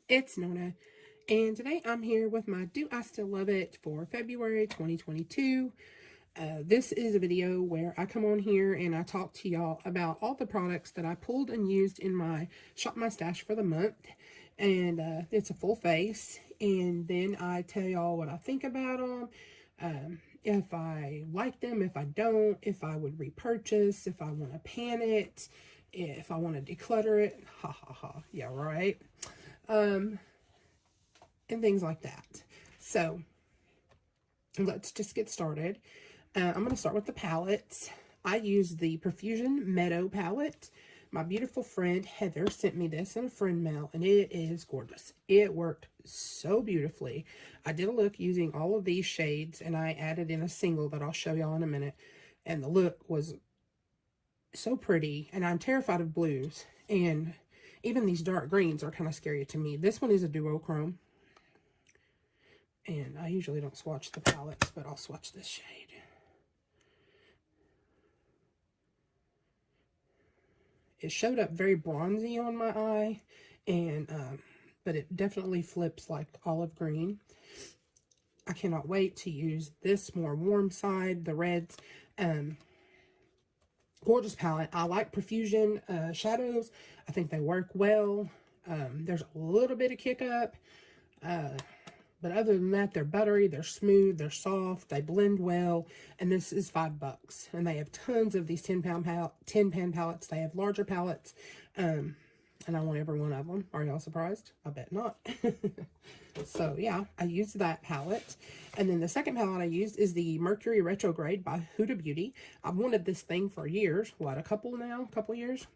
It's Nona, and today I'm here with my Do I Still Love It for February 2022. This is a video where I come on here and I talk to y'all about all the products that I pulled and used in my Shop My Stash for the month, and it's a full face, and then I tell y'all what I think about them, if I like them, if I don't, if I would repurchase, if I want to pan it, if I want to declutter it, ha ha ha, yeah, right, and things like that. So let's just get started. I'm going to start with the palettes. I use the Profusion Meadow palette. My beautiful friend Heather sent me this in a friend mail, and it is gorgeous. It worked so beautifully. I did a look using all of these shades, and I added in a single that I'll show y'all in a minute, and the look was so pretty, and I'm terrified of blues, and even these dark greens are kind of scary to me. This one is a duochrome, and I usually don't swatch the palettes, but I'll swatch this shade. It showed up very bronzy on my eye, and but it definitely flips like olive green. I cannot wait to use this more warm side, the reds. Gorgeous palette. I like Profusion shadows. I think they work well. There's a little bit of kick up. But other than that, they're buttery, they're smooth, they're soft, they blend well, and this is $5. And they have tons of these 10-pan palettes. They have larger palettes, and I want every one of them. Are y'all surprised? I bet not. So, yeah, I used that palette. And then the second palette I used is the Mercury Retrograde by Huda Beauty. I've wanted this thing for years. What, a couple years?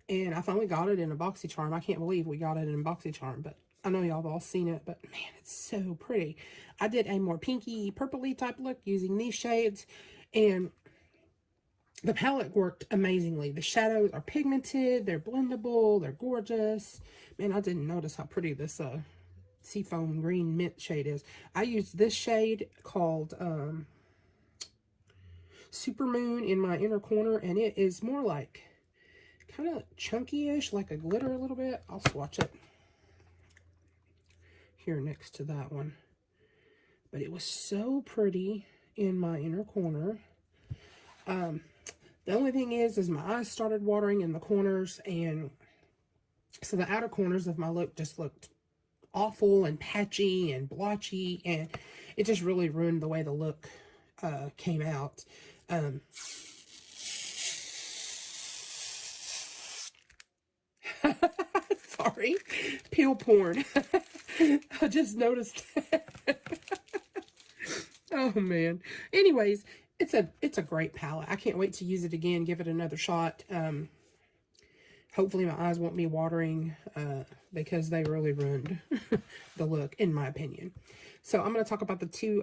And I finally got it in a BoxyCharm. I can't believe we got it in a BoxyCharm, but I know y'all have all seen it, but man, it's so pretty. I did a more pinky, purpley type look using these shades, and the palette worked amazingly. The shadows are pigmented, they're blendable, they're gorgeous. Man, I didn't notice how pretty this seafoam green mint shade is. I used this shade called Supermoon in my inner corner, and it is more like kind of chunky-ish, like a glitter a little bit. I'll swatch it here next to that one, but it was so pretty in my inner corner. The only thing is my eyes started watering in the corners, and so the outer corners of my look just looked awful and patchy and blotchy, and it just really ruined the way the look came out. Sorry, peel porn. I just noticed that. Oh man. Anyways, it's a great palette. I can't wait to use it again, give it another shot. Hopefully my eyes won't be watering because they really ruined the look, in my opinion. So I'm going to talk about the two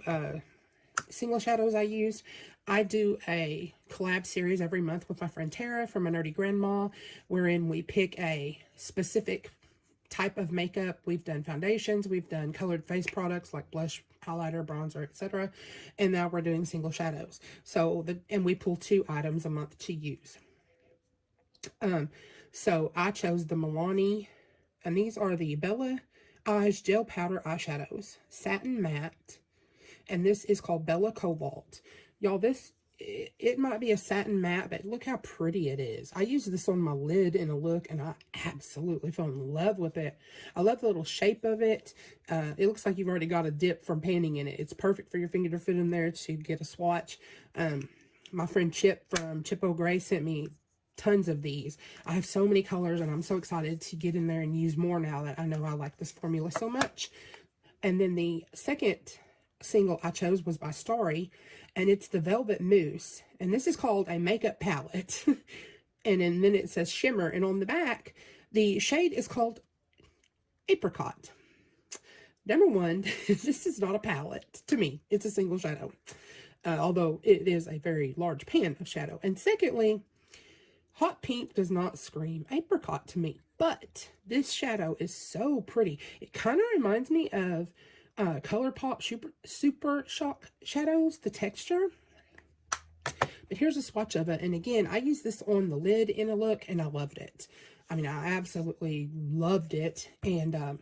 single shadows I used. I do a collab series every month with my friend Tara from My Nerdy Grandma, wherein we pick a specific type of makeup. We've done foundations, we've done colored face products like blush, highlighter, bronzer, etc. And now we're doing single shadows. So and we pull 2 items a month to use. So I chose the Milani, and these are the Bella Eyes Gel Powder Eyeshadows, Satin Matte, and this is called Bella Cobalt. Y'all, it might be a satin matte, but look how pretty it is. I used this on my lid in a look, and I absolutely fell in love with it. I love the little shape of it. It looks like you've already got a dip from panning in it. It's perfect for your finger to fit in there to get a swatch. My friend Chip from Chippo Gray sent me tons of these. I have so many colors, and I'm so excited to get in there and use more now that I know I like this formula so much. And then the second single I chose was by Starry, and it's the Velvet Mousse, and this is called a makeup palette. And then it says shimmer, and on the back the shade is called Apricot. Number one, this is not a palette to me. It's a single shadow, although it is a very large pan of shadow. And secondly, hot pink does not scream apricot to me, but this shadow is so pretty. It kind of reminds me of ColourPop Super Shock shadows, the texture. But here's a swatch of it. And again, I used this on the lid in a look, and I loved it. I mean, I absolutely loved it. And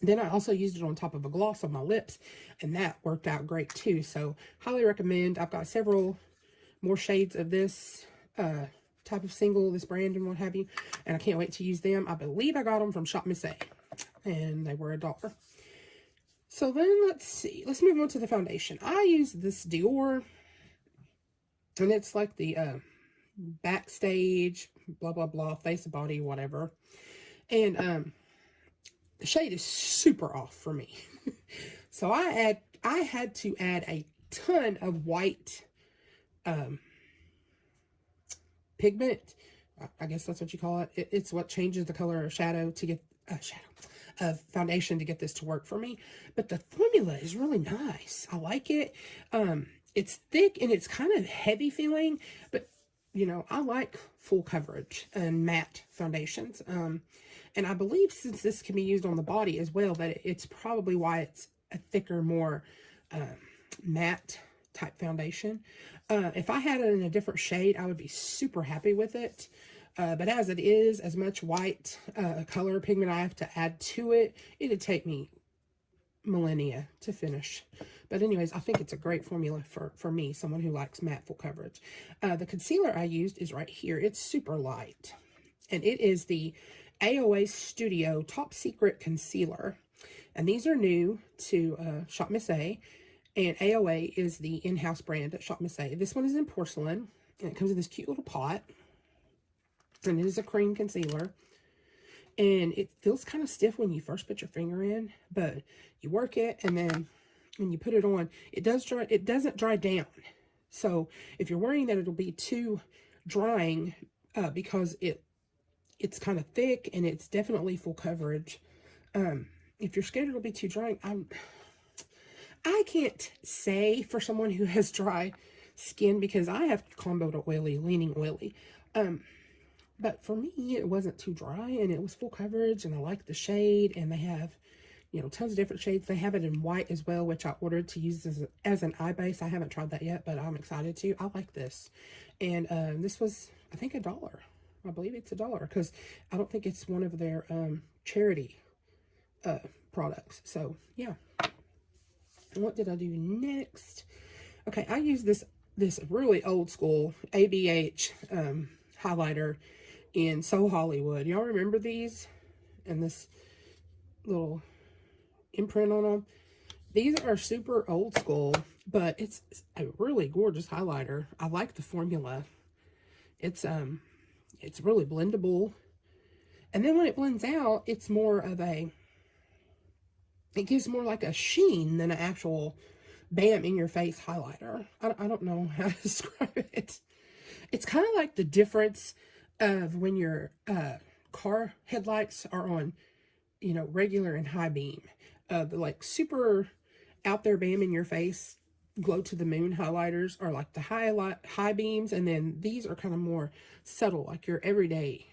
Then I also used it on top of a gloss on my lips, and that worked out great too. So highly recommend. I've got several more shades of this type of single, this brand and what have you, and I can't wait to use them. I believe I got them from Shop Miss A, and they were $1. So then let's see. Let's move on to the foundation. I use this Dior, and it's like the Backstage, blah, blah, blah, Face of Body, whatever. And the shade is super off for me. So I had to add a ton of white pigment. I guess that's what you call it. It's what changes the color of shadow to get foundation to get this to work for me. But the formula is really nice. I like it. It's thick and it's kind of heavy feeling, but you know, I like full coverage and matte foundations. And I believe since this can be used on the body as well, that it's probably why it's a thicker, more matte type foundation. If I had it in a different shade, I would be super happy with it. But as it is, as much white color pigment I have to add to it, it'd take me millennia to finish. But anyways, I think it's a great formula for me, someone who likes matte full coverage. The concealer I used is right here. It's super light. And it is the AOA Studio Top Secret Concealer. And these are new to Shop Miss A. And AOA is the in-house brand at Shop Miss A. This one is in porcelain. And it comes in this cute little pot. And it is a cream concealer. And it feels kind of stiff when you first put your finger in, but you work it, and then when you put it on, it doesn't dry down. So if you're worrying that it'll be too drying, because it's kind of thick and it's definitely full coverage, if you're scared it'll be too drying, I can't say for someone who has dry skin, because I have combo to oily, leaning oily. But for me, it wasn't too dry, and it was full coverage, and I like the shade, and they have, you know, tons of different shades. They have it in white as well, which I ordered to use as an eye base. I haven't tried that yet, but I'm excited to. I like this. And this was, I think, $1. I believe it's $1, because I don't think it's one of their charity products. So, yeah. And what did I do next? Okay, I used this really old school ABH highlighter in So Hollywood. Y'all remember these? And this little imprint on them. These are super old school, but it's a really gorgeous highlighter. I like the formula. It's really blendable. And then when it blends out, it's more of it gives more like a sheen than an actual bam in your face highlighter. I don't know how to describe it. It's kind of like the difference of when your car headlights are on, you know, regular and high beam. The like super out there bam in your face, glow to the moon highlighters are like the high beams, and then these are kind of more subtle, like your everyday.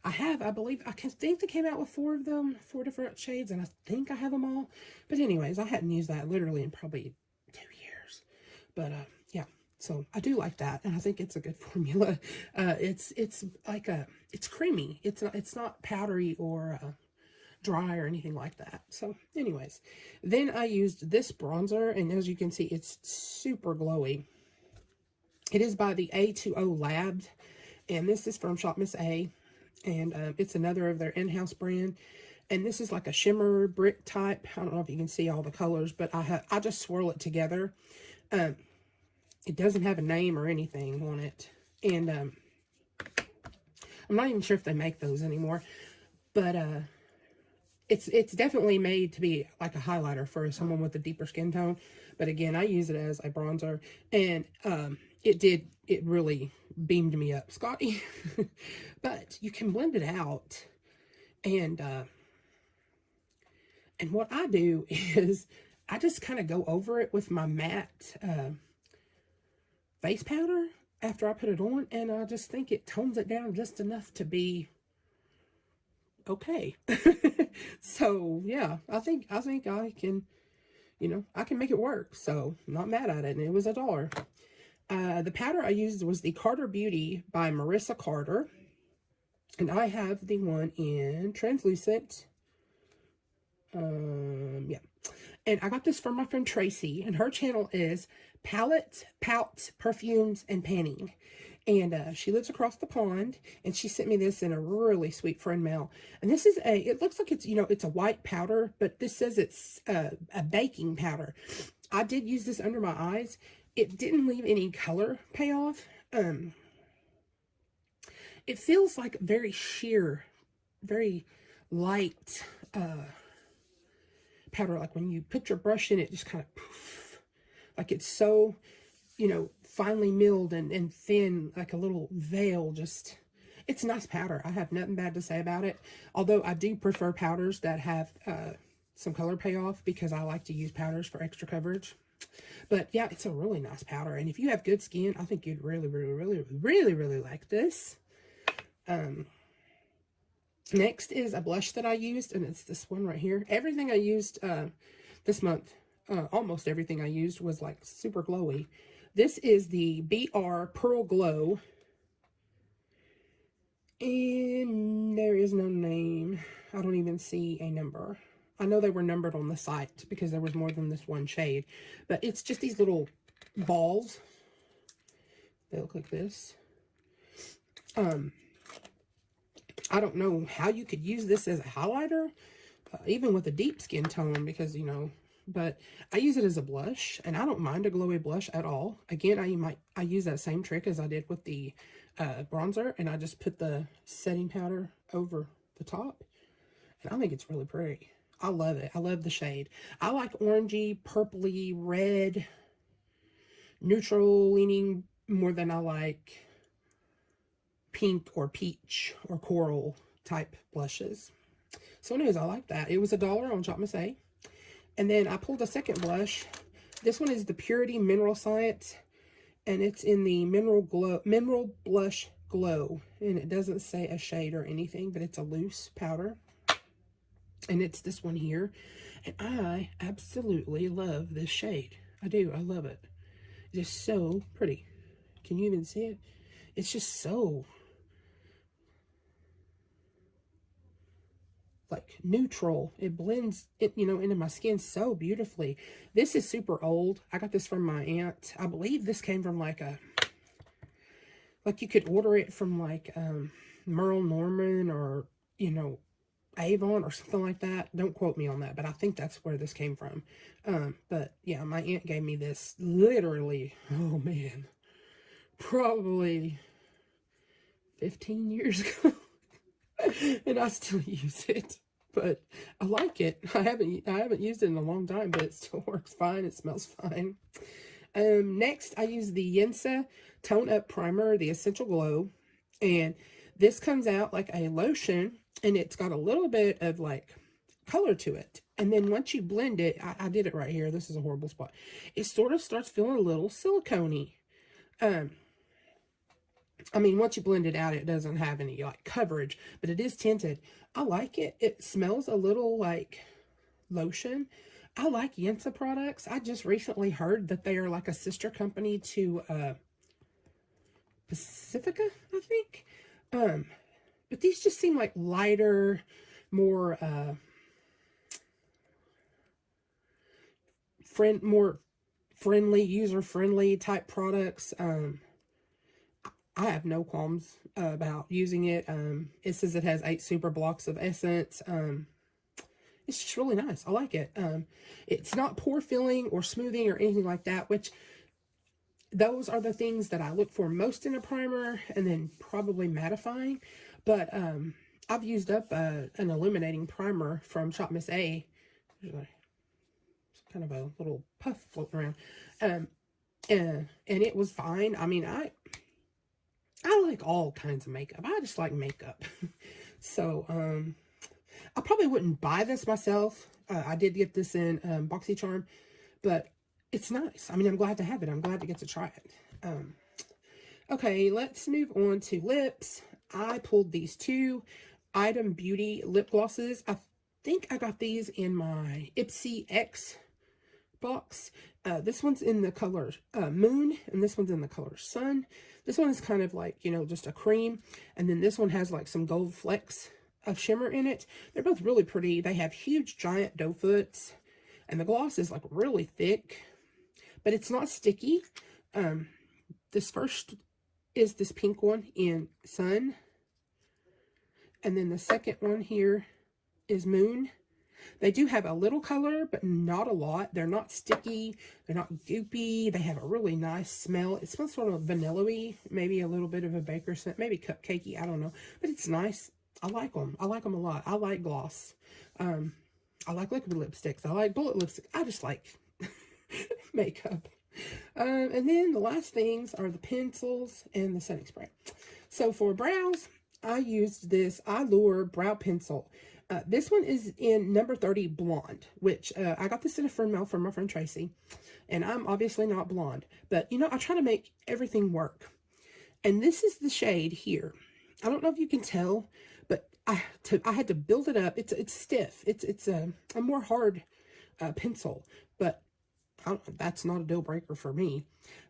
I believe, I think they came out with 4 of them, 4 different shades, and I think I have them all. But anyways, I hadn't used that literally in probably 2 years. But yeah. So I do like that, and I think it's a good formula. It's like it's creamy. It's not powdery or dry or anything like that. So anyways, then I used this bronzer, and as you can see, it's super glowy. It is by the A2O Labs, and this is from Shop Miss A, and it's another of their in-house brand. And this is like a shimmer brick type. I don't know if you can see all the colors, but I just swirl it together. It doesn't have a name or anything on it. And I'm not even sure if they make those anymore. But it's definitely made to be like a highlighter for someone with a deeper skin tone. But again, I use it as a bronzer. And it really beamed me up, Scotty. But you can blend it out. And what I do is I just kind of go over it with my matte face powder after I put it on, and I just think it tones it down just enough to be okay. So yeah, I think I can, you know, I can make it work. So I'm not mad at it, and it was $1. The powder I used was the Carter Beauty by Marissa Carter, and I have the one in translucent, Yeah. And I got this from my friend Tracy, and her channel is Palettes, Pouts, Perfumes, and Panning. And she lives across the pond, and she sent me this in a really sweet friend mail. And this is it looks like it's, it's a white powder, but this says it's a baking powder. I did use this under my eyes. It didn't leave any color payoff. It feels like very sheer, very light powder. Like when you put your brush in, it just kind of poof. Like it's so, finely milled and thin, like a little veil. Just, it's nice powder. I have nothing bad to say about it. Although I do prefer powders that have some color payoff, because I like to use powders for extra coverage. But yeah, it's a really nice powder. And if you have good skin, I think you'd really, really, really, really, really like this. Next is a blush that I used, and it's this one right here. Everything I used this month, almost everything I used was like super glowy. This is the BR Pearl Glow. And there is no name. I don't even see a number. I know they were numbered on the site because there was more than this one shade. But it's just these little balls. They look like this. I don't know how you could use this as a highlighter, even with a deep skin tone, because, but I use it as a blush, and I don't mind a glowy blush at all. Again, I use that same trick as I did with the bronzer, and I just put the setting powder over the top, and I think it's really pretty. I love it. I love the shade. I like orangey, purpley, red, neutral leaning more than I like pink or peach or coral type blushes. So anyways, I like that. It was $1 on Shop Miss A. And then I pulled a second blush. This one is the Purity Mineral Science, and it's in the Mineral Blush Glow. And it doesn't say a shade or anything, but it's a loose powder. And it's this one here. And I absolutely love this shade. I do. I love it. It's just so pretty. Can you even see it? It's just so like neutral. It blends it, into my skin so beautifully. This is super old. I got this from my aunt. I believe this came from like you could order it from like Merle Norman or Avon or something like that. Don't quote me on that, but I think that's where this came from. But yeah, my aunt gave me this literally, oh man, probably 15 years ago. And I still use it, but I like it. I haven't used it in a long time, but it still works fine. It smells fine. Next, I use the Yensa Tone Up Primer, the Essential Glow, and this comes out like a lotion, and it's got a little bit of like color to it. And then once you blend it, I did it right here. This is a horrible spot. It sort of starts feeling a little silicone-y. I mean, once you blend it out, it doesn't have any like coverage, but it is tinted. I like it. It smells a little like lotion. I like Yensa products. I just recently heard that they are like a sister company to Pacifica, I think. But these just seem like lighter, more more friendly, user-friendly type products. I have no qualms about using it. It says it has 8 super blocks of essence. It's just really nice. I like it. It's not pore filling or smoothing or anything like that, which those are the things that I look for most in a primer, and then probably mattifying. But I've used up an illuminating primer from Shop Miss A. There's kind of a little puff floating around. And it was fine. I mean, I like all kinds of makeup. I just like makeup. So, I probably wouldn't buy this myself. I did get this in BoxyCharm, but it's nice. I mean, I'm glad to have it. I'm glad to get to try it. Okay, let's move on to lips. I pulled these 2 Item Beauty lip glosses. I think I got these in my Ipsy X box. This one's in the color Moon, and this one's in the color Sun. This one is kind of like, just a cream, and then this one has like some gold flecks of shimmer in it. They're both really pretty. They have huge, giant doe foots, and the gloss is like really thick, but it's not sticky. This first is this pink one in Sun, and then the second one here is Moon. They do have a little color, but not a lot. They're not sticky. They're not goopy. They have a really nice smell. It smells sort of vanilla-y, maybe a little bit of a baker scent, maybe cupcakey. I don't know. But it's nice. I like them. I like them a lot. I like gloss. I like liquid lipsticks. I like bullet lipstick. I just like makeup. And then the last things are the pencils and the setting spray. So for brows, I used this Allure Brow Pencil. This one is in number 30 blonde, which I got this in a friend mail from my friend Tracy, and I'm obviously not blonde, but you know, I try to make everything work. And this is the shade here. I don't know if you can tell, but I had to build it up. It's stiff. It's a more hard pencil, but that's not a deal breaker for me.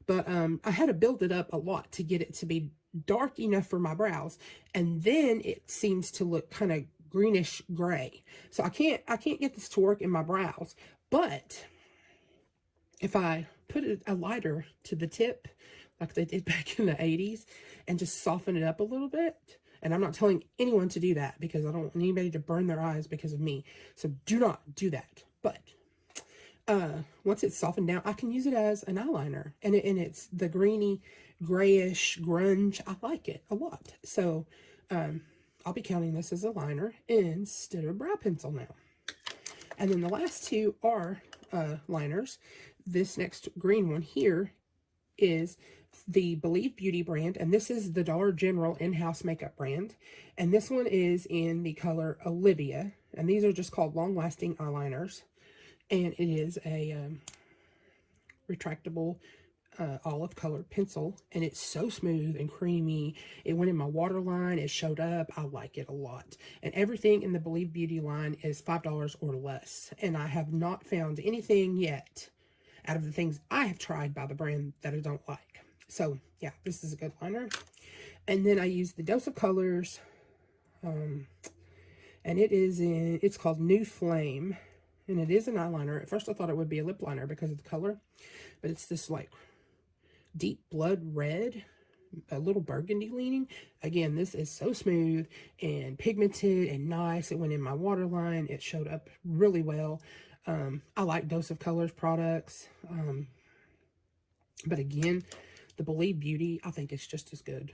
But I had to build it up a lot to get it to be dark enough for my brows, and then it seems to look kind of greenish gray. So I can't get this to work in my brows. But if I put a lighter to the tip, like they did back in the 80s, and just soften it up a little bit, and I'm not telling anyone to do that because I don't want anybody to burn their eyes because of me. So do not do that. But once it's softened down, I can use it as an eyeliner, and it's the greeny, grayish grunge. I like it a lot. So I'll be counting this as a liner instead of a brow pencil now. And then the last two are liners. This next green one here is the Believe Beauty brand, and this is the Dollar General in-house makeup brand. And this one is in the color Olivia, and these are just called long-lasting eyeliners. And it is a retractable olive colored pencil, and it's so smooth and creamy. It went in my waterline. It showed up. I like it a lot. And everything in the Believe Beauty line is $5 or less, and I have not found anything yet out of the things I have tried by the brand that I don't like. So yeah, this is a good liner. And then I use the Dose of Colors, and it's called New Flame, and it is an eyeliner. At first I thought it would be a lip liner because of the color, but it's this like deep blood red, a little burgundy leaning. Again, this is so smooth and pigmented and nice. It went in my waterline. It showed up really well. I like Dose of Colors products, but again, the Believe Beauty, I think it's just as good.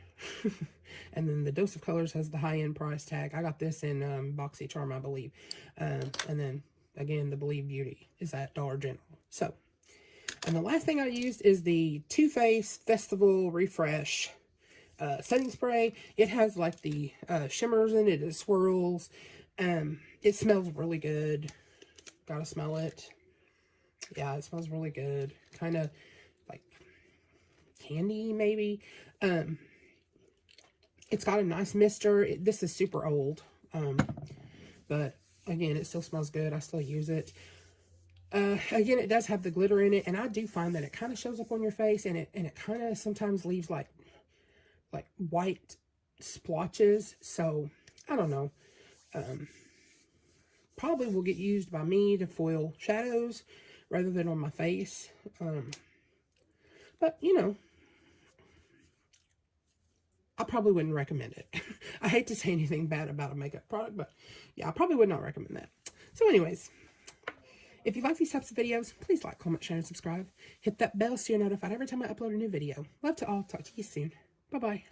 And then the Dose of Colors has the high-end price tag. I got this in BoxyCharm, I believe. And then again, the Believe Beauty is at Dollar General. So, and the last thing I used is the Too Faced Festival Refresh setting spray. It has like the shimmers in it. It swirls. It smells really good. Gotta smell it. Yeah, it smells really good. Kind of like candy, maybe. It's got a nice mister. This is super old. But again, it still smells good. I still use it. Again, it does have the glitter in it, and I do find that it kind of shows up on your face, and it kind of sometimes leaves like white splotches. So I don't know. Probably will get used by me to foil shadows rather than on my face. But you know, I probably wouldn't recommend it. I hate to say anything bad about a makeup product, but yeah, I probably would not recommend that. So anyways, if you like these types of videos, please like, comment, share, and subscribe. Hit that bell so you're notified every time I upload a new video. Love to all. Talk to you soon. Bye-bye.